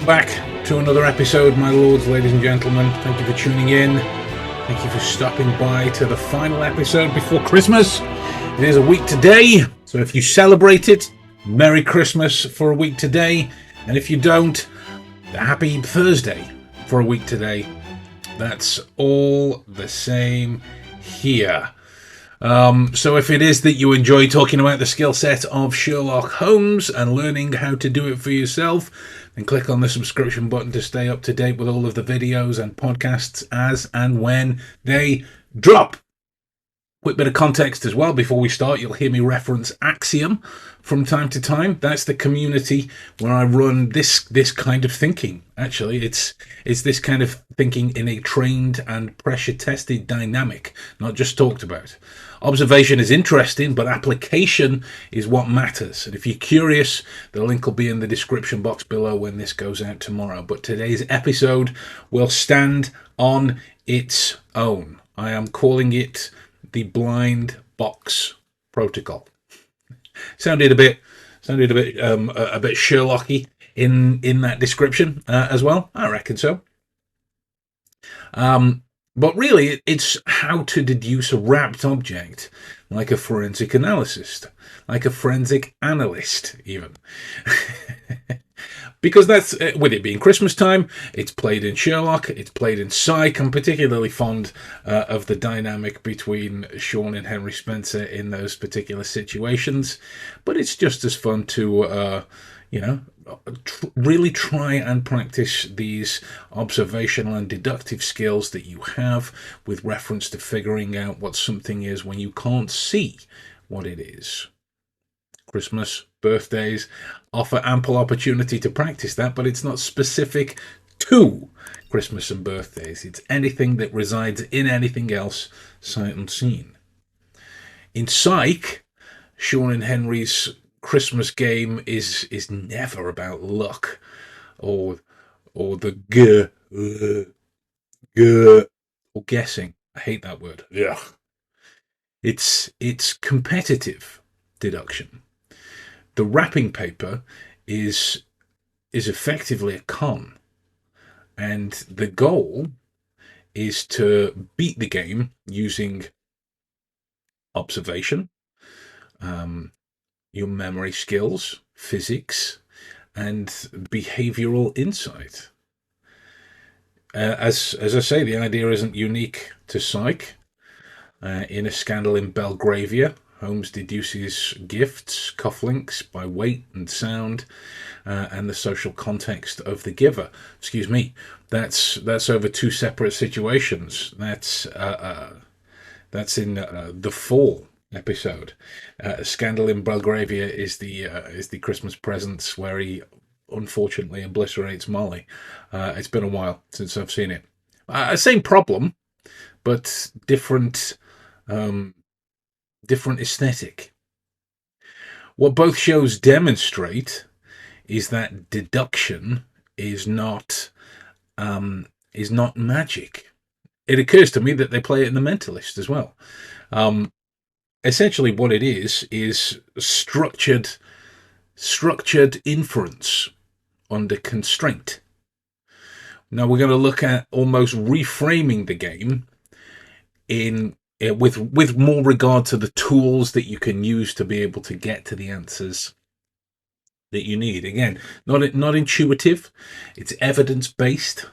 Back to another episode, my lords, ladies and gentlemen. Thank you for tuning in. Thank you for stopping by to the final episode before Christmas. It is a week today, so if you celebrate it, Merry Christmas for a week today. And if you don't, Happy Thursday for a week today. That's all the same here. So if it is that you enjoy talking about the skill set of Sherlock Holmes and learning how to do it for yourself, then click on the subscription button to stay up to date with all of the videos and podcasts as and when they drop. Quick bit of context as well before we start. You'll hear me reference Axiom from time to time. That's the community where I run this kind of thinking. Actually, it's this kind of thinking in a trained and pressure-tested dynamic, not just talked about. Observation is interesting, but application is what matters. And if you're curious, the link will be in the description box below when this goes out tomorrow. But today's episode will stand on its own. I am calling it the blind box protocol. Sounded a bit Sherlocky in that description as well. I reckon so. But really, it's how to deduce a wrapped object, like a forensic analyst, like a forensic analyst, even. Because that's, with it being Christmas time, it's played in Sherlock, it's played in Psych. I'm particularly fond of the dynamic between Sean and Henry Spencer in those particular situations. But it's just as fun to, really try and practice these observational and deductive skills that you have with reference to figuring out what something is when you can't see what it is. Christmas, birthdays offer ample opportunity to practice that, but it's not specific to Christmas and birthdays. It's anything that resides in anything else, sight unseen. In Psych, Sean and Henry's Christmas game is never about luck or the or guessing. I hate that word. Yeah. It's competitive deduction. The wrapping paper is effectively a con, and the goal is to beat the game using observation, your memory skills, physics, and behavioral insight. As I say, the idea isn't unique to Psych. In a scandal in Belgravia, Holmes deduces gifts, cufflinks, by weight and sound, and the social context of the giver. Excuse me, that's over two separate situations. That's in the Fall episode. Scandal in Belgravia is the Christmas presents where he unfortunately obliterates Molly. It's been a while since I've seen it. Same problem, but different aesthetic. What both shows demonstrate is that deduction is not magic. It occurs to me that they play it in the Mentalist as well. Essentially what it is structured inference under constraint. Now we're going to look at almost reframing the game with more regard to the tools that you can use to be able to get to the answers that you need. Again, not intuitive, it's evidence-based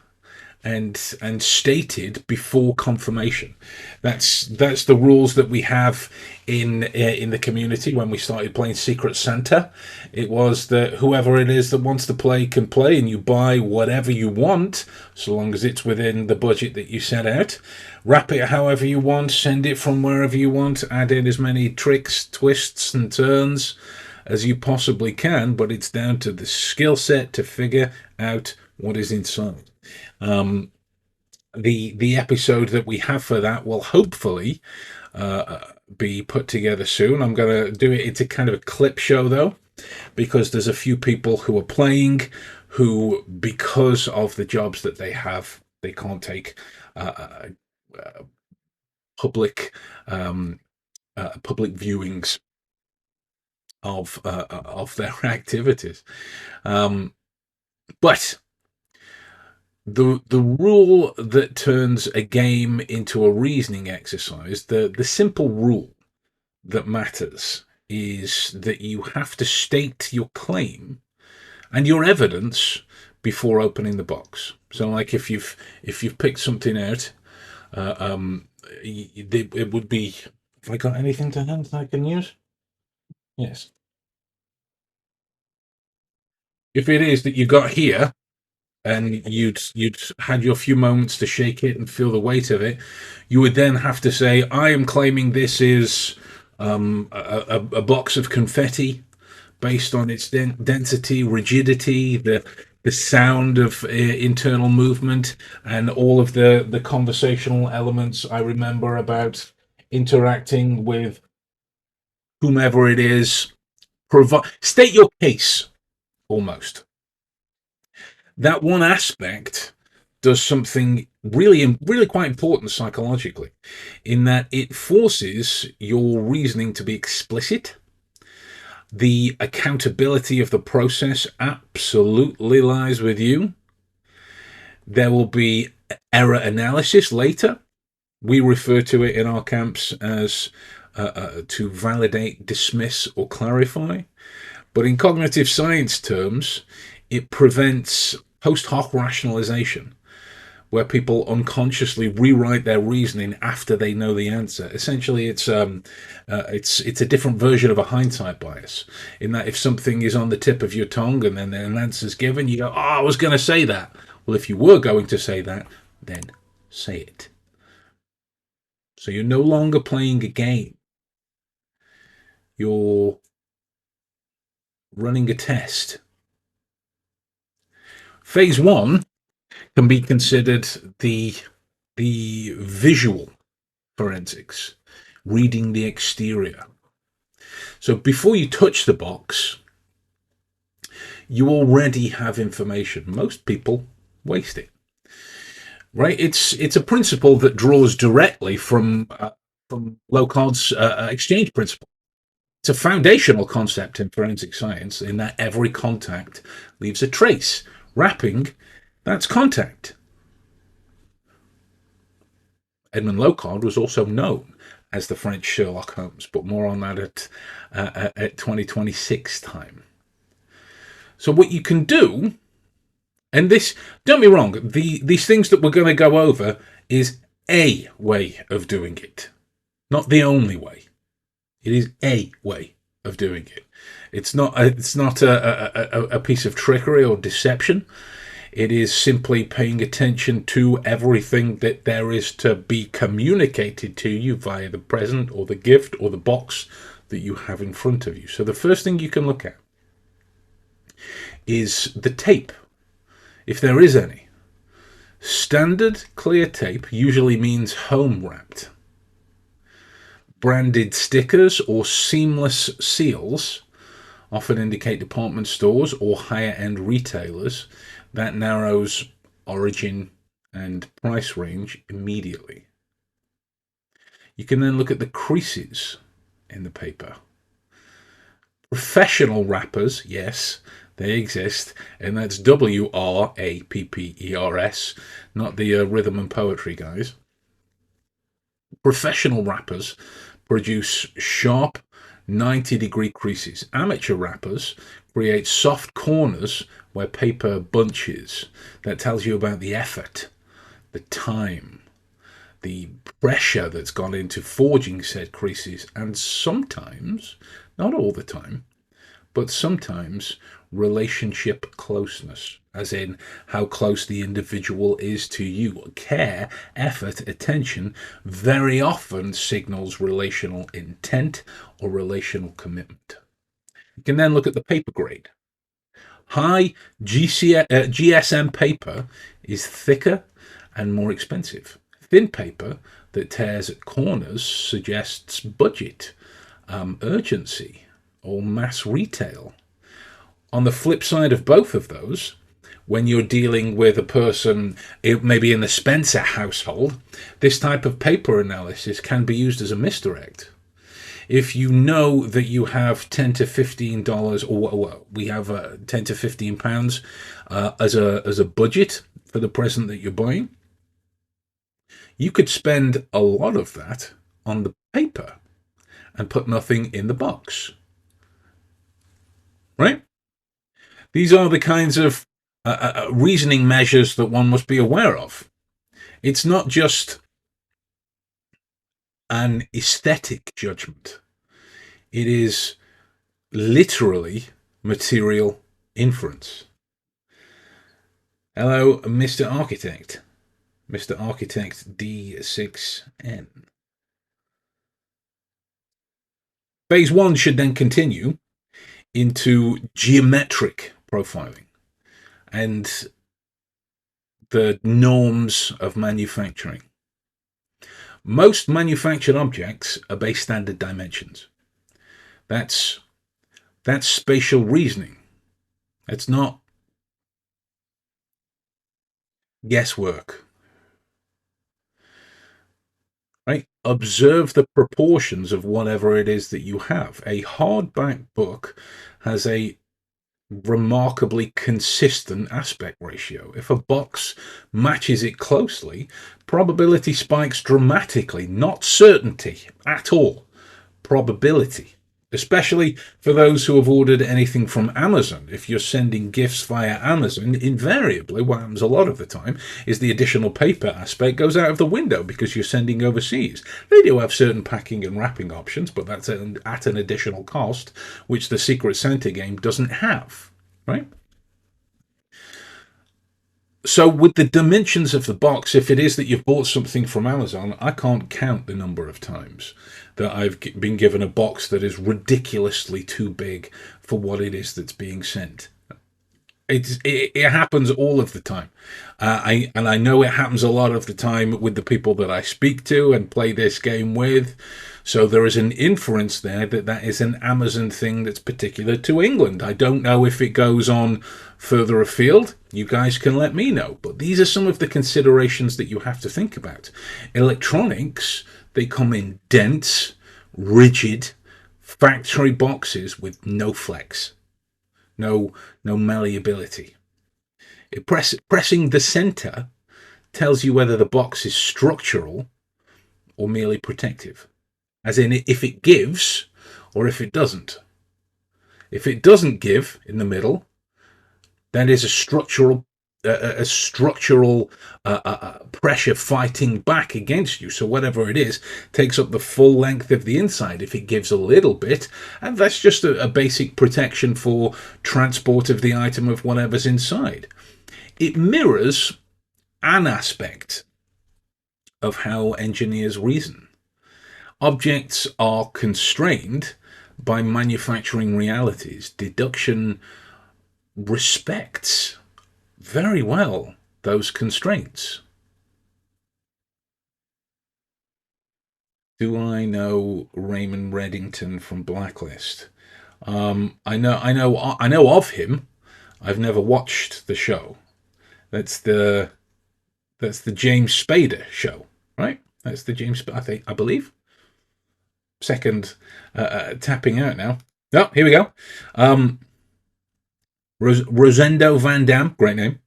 and stated before confirmation. That's the rules that we have in the community. When we started playing Secret Santa, it was that whoever it is that wants to play can play, and you buy whatever you want so long as it's within the budget that you set out. Wrap it however you want, send it from wherever you want, add in as many tricks, twists and turns as you possibly can, but it's down to the skill set to figure out what is inside. The episode that we have for that will hopefully be put together soon. I'm going to do it into kind of a clip show though, because there's a few people who are playing who, because of the jobs that they have, they can't take public viewings of their activities. But the rule that turns a game into a reasoning exercise, the simple rule that matters, is that you have to state your claim and your evidence before opening the box. So, like if you've picked something out, it would be. Have I got anything to hand that I can use? Yes. If it is that you got here, and you'd had your few moments to shake it and feel the weight of it, you would then have to say, "I am claiming this is a box of confetti based on its density, rigidity, the sound of internal movement, and all of the conversational elements I remember about interacting with whomever it is. State your case almost." That one aspect does something really quite important psychologically, in that it forces your reasoning to be explicit. The accountability of the process absolutely lies with you. There will be error analysis later. We refer to it in our camps as to validate, dismiss, or clarify. But in cognitive science terms, it prevents post hoc rationalization, where people unconsciously rewrite their reasoning after they know the answer. Essentially, it's a different version of a hindsight bias, in that if something is on the tip of your tongue and then an answer's given, you go, "Oh, I was going to say that." Well, if you were going to say that, then say it. So you're no longer playing a game. You're running a test. Phase one can be considered the visual forensics, reading the exterior. So before you touch the box, you already have information. Most people waste it. Right? It's a principle that draws directly from Locard's exchange principle. It's a foundational concept in forensic science, in that every contact leaves a trace. Wrapping, that's contact. Edmond Locard was also known as the French Sherlock Holmes, but more on that at 2026 time. So what you can do, and this, don't be wrong, these things that we're going to go over is a way of doing it, not the only way. It is a way of doing it. It's not a piece of trickery or deception. It is simply paying attention to everything that there is to be communicated to you via the present or the gift or the box that you have in front of you. So the first thing you can look at is the tape, if there is any. Standard clear tape usually means home wrapped. Branded stickers or seamless seals often indicate department stores or higher end retailers. That narrows origin and price range immediately. You can then look at the creases in the paper. Professional wrappers, yes, they exist, and that's WRAPPERS, not the rhythm and poetry guys. Professional wrappers produce sharp 90-degree creases. Amateur wrappers create soft corners where paper bunches. That tells you about the effort, the time, the pressure that's gone into forging said creases, and sometimes, not all the time, but sometimes relationship closeness, as in how close the individual is to you. Care, effort, attention very often signals relational intent or relational commitment. You can then look at the paper grade. High GSM paper is thicker and more expensive. Thin paper that tears at corners suggests budget, urgency, or mass retail. On the flip side of both of those, when you're dealing with a person, maybe in the Spencer household, this type of paper analysis can be used as a misdirect. If you know that you have $10 to $15, or we have £10 to £15 as a budget for the present that you're buying, you could spend a lot of that on the paper and put nothing in the box, right? These are the kinds of reasoning measures that one must be aware of. It's not just an aesthetic judgment. It is literally material inference. Hello, Mr. Architect. Mr. Architect D6N. Phase 1 should then continue into geometric profiling and the norms of manufacturing. Most manufactured objects obey standard dimensions. That's spatial reasoning. It's not guesswork. Right? Observe the proportions of whatever it is that you have. A hardback book has a remarkably consistent aspect ratio. If a box matches it closely, probability spikes dramatically, not certainty at all. Probability. Especially for those who have ordered anything from Amazon. If you're sending gifts via Amazon, invariably, what happens a lot of the time, is the additional paper aspect goes out of the window because you're sending overseas. They do have certain packing and wrapping options, but that's at an additional cost, which the Secret Santa game doesn't have, right? So with the dimensions of the box, if it is that you've bought something from Amazon, I can't count the number of times that I've been given a box that is ridiculously too big for what it is that's being sent. It happens all of the time. I know it happens a lot of the time with the people that I speak to and play this game with. So there is an inference there that is an Amazon thing that's particular to England. I don't know if it goes on further afield. You guys can let me know. But these are some of the considerations that you have to think about. Electronics, they come in dense, rigid, factory boxes with no flex. No malleability. Pressing the center tells you whether the box is structural or merely protective. As in, if it gives or if it doesn't. If it doesn't give in the middle, that is a structural pressure fighting back against you. So whatever it is takes up the full length of the inside. If it gives a little bit, and that's just a basic protection for transport of the item of whatever's inside. It mirrors an aspect of how engineers reason. Objects are constrained by manufacturing realities. Deduction respects very well those constraints. Do I know Raymond Reddington from Blacklist? I know of him. I've never watched the show. That's the James Spader show, right? That's the James. I believe. Second tapping out now. Oh, here we go. Rosendo Van Dam, great name.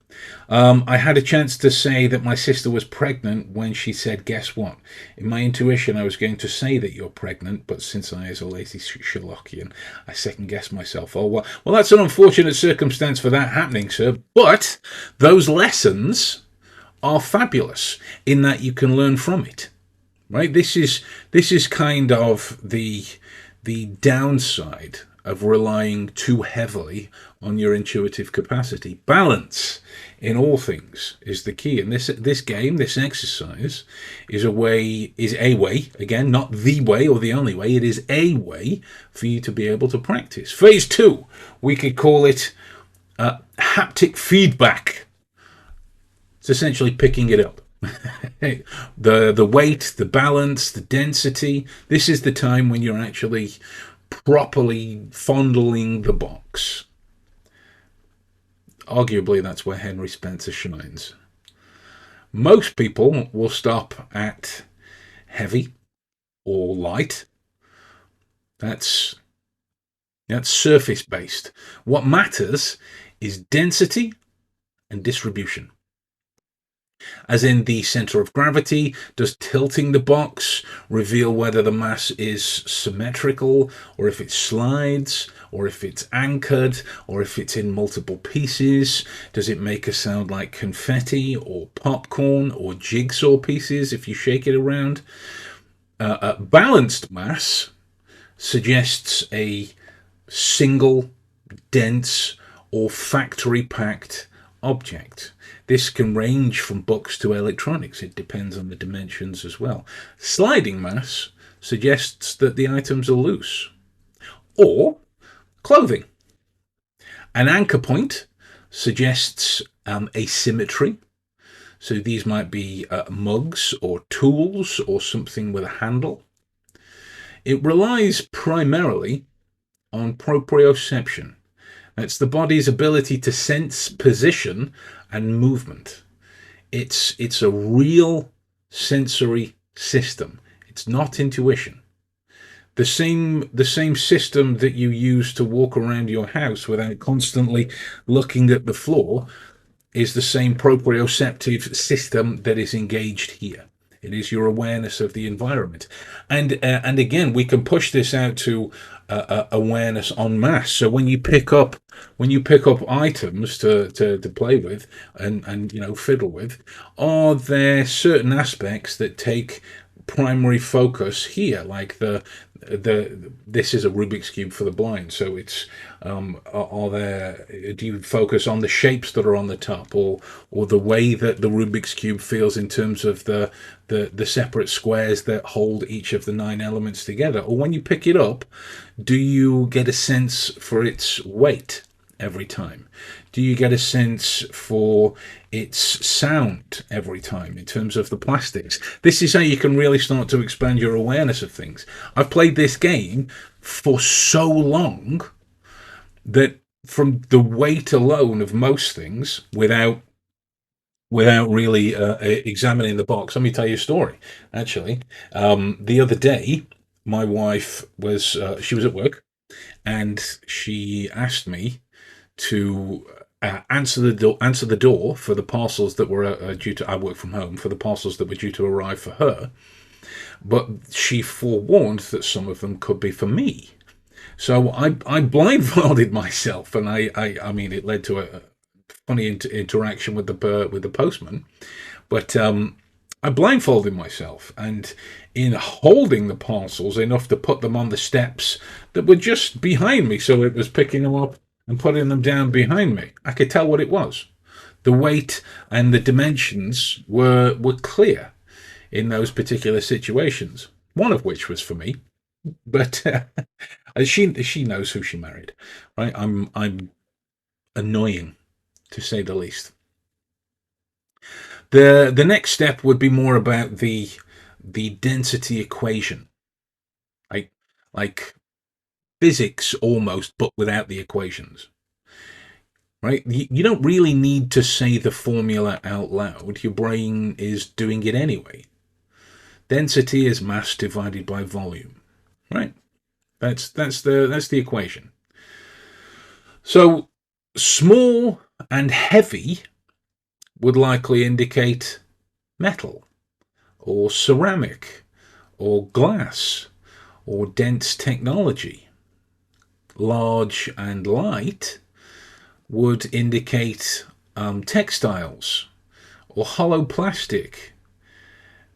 I had a chance to say that my sister was pregnant when she said, guess what? In my intuition, I was going to say that you're pregnant, but since I is a lazy Sherlockian, I second-guessed myself. Oh, well, that's an unfortunate circumstance for that happening, sir. But those lessons are fabulous in that you can learn from it, right? This is kind of the downside of relying too heavily on your intuitive capacity. Balance in all things is the key. And this game, this exercise, is a way, again, not the way or the only way, it is a way for you to be able to practice. Phase 2, we could call it haptic feedback. It's essentially picking it up. the weight, the balance, the density. This is the time when you're actually properly fondling the box. Arguably, that's where Henry Spencer shines. Most people will stop at heavy or light, That's surface based. What matters is density and distribution. As in the center of gravity, does tilting the box reveal whether the mass is symmetrical, or if it slides, or if it's anchored, or if it's in multiple pieces? Does it make a sound like confetti, or popcorn, or jigsaw pieces if you shake it around? Balanced mass suggests a single, dense, or factory packed object. This can range from books to electronics. It depends on the dimensions as well. Sliding mass suggests that the items are loose. Or clothing. An anchor point suggests asymmetry. So these might be mugs or tools or something with a handle. It relies primarily on proprioception. That's the body's ability to sense position and movement. It's a real sensory system. It's not intuition. The same system that you use to walk around your house without constantly looking at the floor is the same proprioceptive system that is engaged here. It is your awareness of the environment, and again, we can push this out to awareness en masse. So when you pick up items to play with and fiddle with, are there certain aspects that take primary focus here, like this is a Rubik's cube for the blind, so it's do you focus on the shapes that are on the top, or the way that the Rubik's cube feels in terms of the separate squares that hold each of the 9 elements together? Or when you pick it up, do you get a sense for its weight every time? Do you get a sense for its sound every time in terms of the plastics? This is how you can really start to expand your awareness of things. I've played this game for so long that from the weight alone of most things, without really examining the box, let me tell you a story. Actually, the other day, my wife was she was at work, and she asked me to answer the door for the parcels that were due to. I work from home, for the parcels that were due to arrive for her, but she forewarned that some of them could be for me. So I blindfolded myself, and I mean, it led to a funny interaction with the postman, but I blindfolded myself, and in holding the parcels enough to put them on the steps that were just behind me, so it was picking them up and putting them down behind me, I could tell what it was. The weight and the dimensions were clear in those particular situations. One of which was for me, but she knows who she married, right? I'm annoying, to say the least. The next step would be more about the density equation, like physics almost, but without the equations. Right? You don't really need to say the formula out loud. Your brain is doing it anyway. Density is mass divided by volume. Right? That's the equation. So small and heavy would likely indicate metal, or ceramic, or glass, or dense technology. Large and light would indicate textiles or hollow plastic.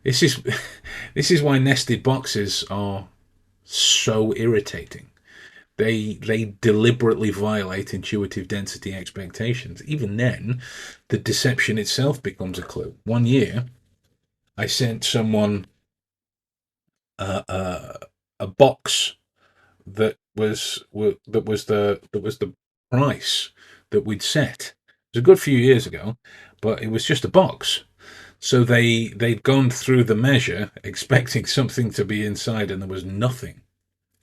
This is why nested boxes are so irritating. They deliberately violate intuitive density expectations. Even then, the deception itself becomes a clue. One year, I sent someone a box that was the price that we'd set. It was a good few years ago, but it was just a box. So they'd gone through the measure expecting something to be inside, and there was nothing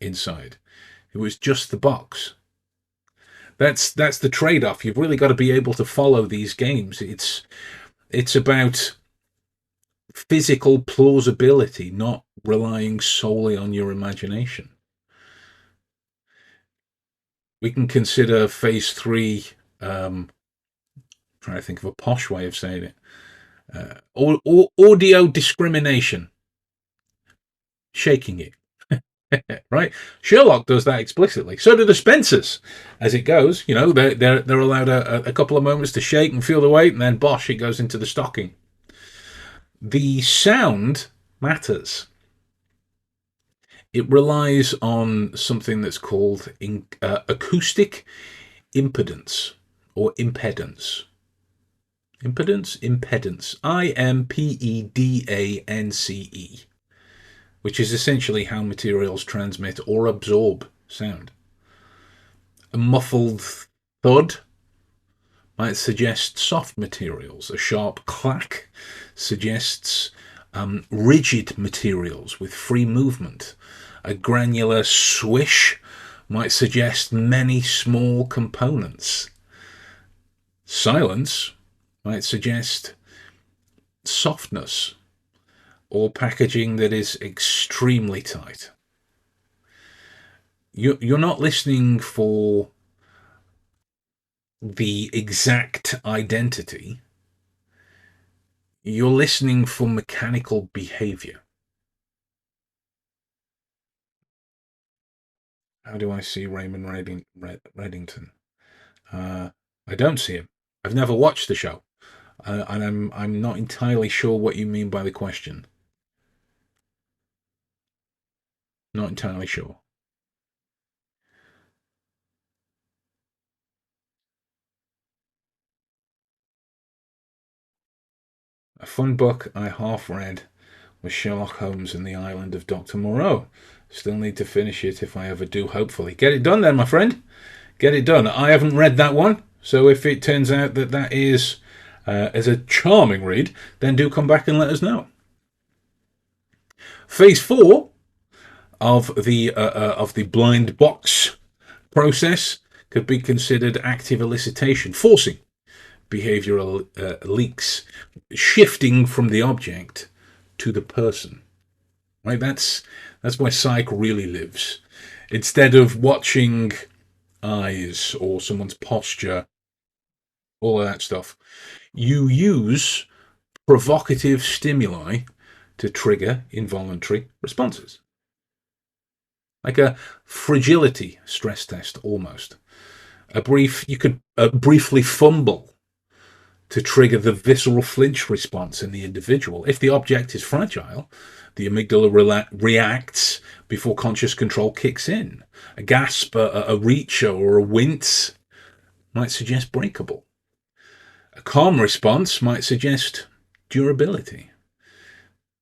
inside. It was just the box. That's the trade-off. You've really got to be able to follow these games. It's about physical plausibility, not relying solely on your imagination. we can consider phase 3, trying to think of a posh way of saying it, audio discrimination, shaking it. Right? Sherlock does that explicitly. So do the Spencers. As it goes, they're allowed a couple of moments to shake and feel the weight, and then bosh, it goes into the stocking. The sound matters. It relies on something that's called acoustic impedance or impedance. Impedance. IMPEDANCE, which is essentially how materials transmit or absorb sound. A muffled thud might suggest soft materials. A sharp clack suggests rigid materials with free movement. A granular swish might suggest many small components. Silence might suggest softness or packaging that is extremely tight. You're not listening for the exact identity. You're listening for mechanical behavior. How do I see Raymond Reddington? I don't see him. I've never watched the show, and I'm not entirely sure what you mean by the question. Not entirely sure. A fun book I half read was Sherlock Holmes and the Island of Dr. Moreau. Still need to finish it if I ever do, hopefully. Get it done then, my friend. Get it done. I haven't read that one, so if it turns out that is as a charming read, then do come back and let us know. Phase 4 of the blind box process could be considered active elicitation, forcing behavioral leaks, shifting from the object to the person. Right? That's where Psych really lives. Instead of watching eyes or someone's posture, all of that stuff, you use provocative stimuli to trigger involuntary responses. Like a fragility stress test, almost. You could briefly fumble to trigger the visceral flinch response in the individual. If the object is fragile, the amygdala reacts before conscious control kicks in. A gasp, a reach, or a wince might suggest breakable. A calm response might suggest durability.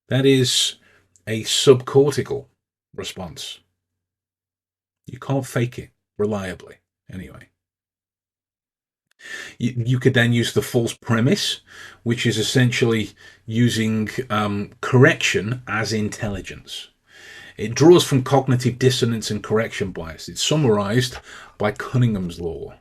That is a subcortical response. You can't fake it reliably, anyway. You could then use the false premise, which is essentially using correction as intelligence. It draws from cognitive dissonance and correction bias. It's summarized by Cunningham's law,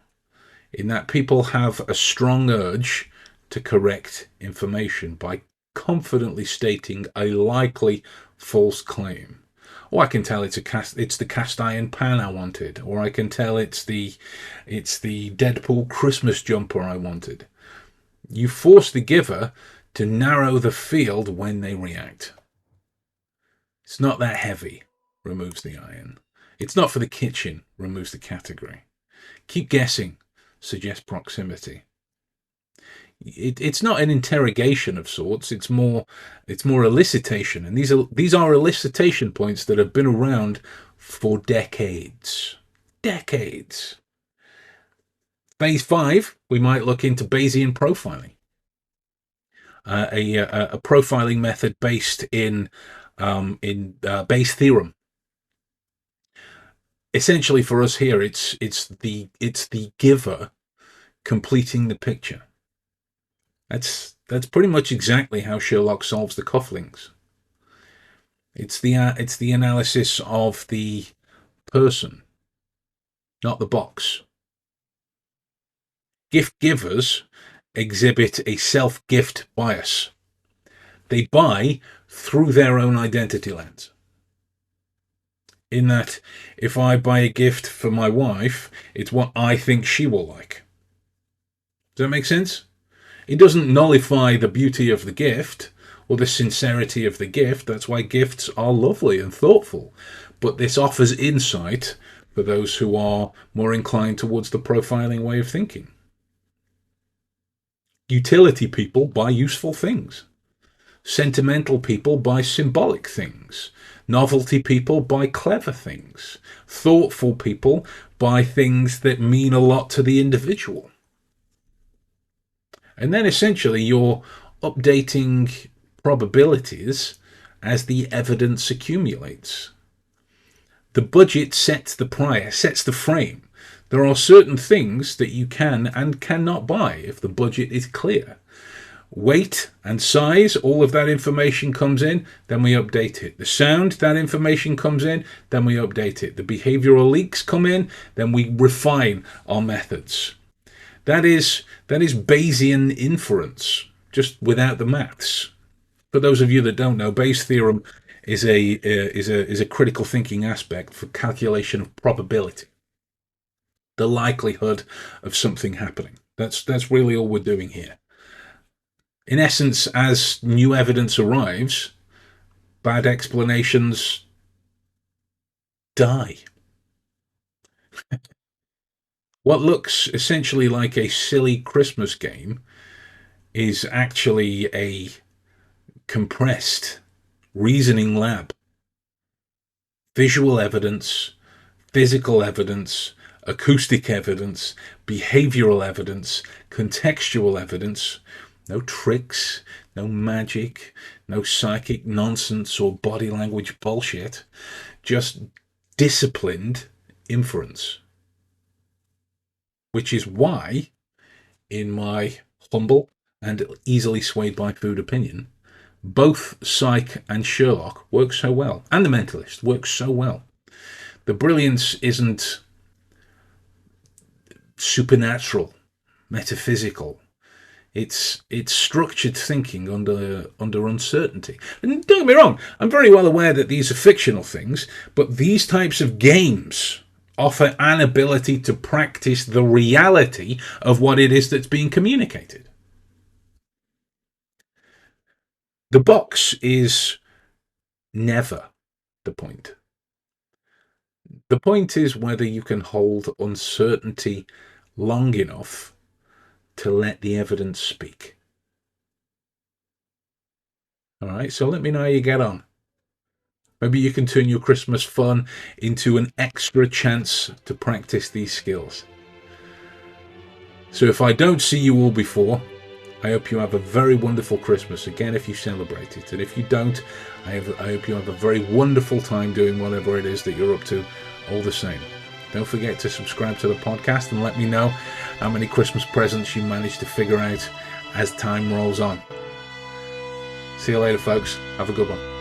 in that people have a strong urge to correct information by confidently stating a likely false claim. Or I can tell it's the cast iron pan I wanted, or I can tell it's the Deadpool Christmas jumper I wanted. You force the giver to narrow the field when they react. It's not that heavy, removes the iron. It's not for the kitchen, removes the category. Keep guessing, suggests proximity. It's not an interrogation of sorts. It's more elicitation, and these are elicitation points that have been around for decades. Decades. Phase 5, we might look into Bayesian profiling, a profiling method based in Bayes' theorem. Essentially, for us here, it's the giver completing the picture. That's pretty much exactly how Sherlock solves the cufflinks. It's the analysis of the person, not the box. Gift givers exhibit a self-gift bias. They buy through their own identity lens. in that if I buy a gift for my wife, it's what I think she will like. Does that make sense? It doesn't nullify the beauty of the gift or the sincerity of the gift. That's why gifts are lovely and thoughtful. But this offers insight for those who are more inclined towards the profiling way of thinking. Utility people buy useful things. Sentimental people buy symbolic things. Novelty people buy clever things. Thoughtful people buy things that mean a lot to the individual. And then essentially you're updating probabilities as the evidence accumulates. The budget sets the price, sets the frame. There are certain things that you can and cannot buy if the budget is clear. Weight and size, all of that information comes in, then we update it. The sound, that information comes in, then we update it. The behavioral leaks come in, then we refine our methods. That is Bayesian inference, just without the maths. For those of you that don't know, Bayes' theorem is a critical thinking aspect for calculation of probability, the likelihood of something happening. That's really all we're doing here. In essence, as new evidence arrives, bad explanations die. What looks essentially like a silly Christmas game is actually a compressed reasoning lab. Visual evidence, physical evidence, acoustic evidence, behavioral evidence, contextual evidence. No tricks, no magic, no psychic nonsense or body language bullshit. Just disciplined inference. Which is why, in my humble and easily swayed by food opinion, both Psych and Sherlock work so well, and The Mentalist works so well. The brilliance isn't supernatural, metaphysical. It's structured thinking under uncertainty. And don't get me wrong, I'm very well aware that these are fictional things, but these types of games offer an ability to practice the reality of what it is that's being communicated. The box is never the point. The point is whether you can hold uncertainty long enough to let the evidence speak. All right, so let me know how you get on. Maybe you can turn your Christmas fun into an extra chance to practice these skills. So if I don't see you all before, I hope you have a very wonderful Christmas, again, if you celebrate it. And if you don't, I hope you have a very wonderful time doing whatever it is that you're up to, all the same. Don't forget to subscribe to the podcast and let me know how many Christmas presents you manage to figure out as time rolls on. See you later, folks. Have a good one.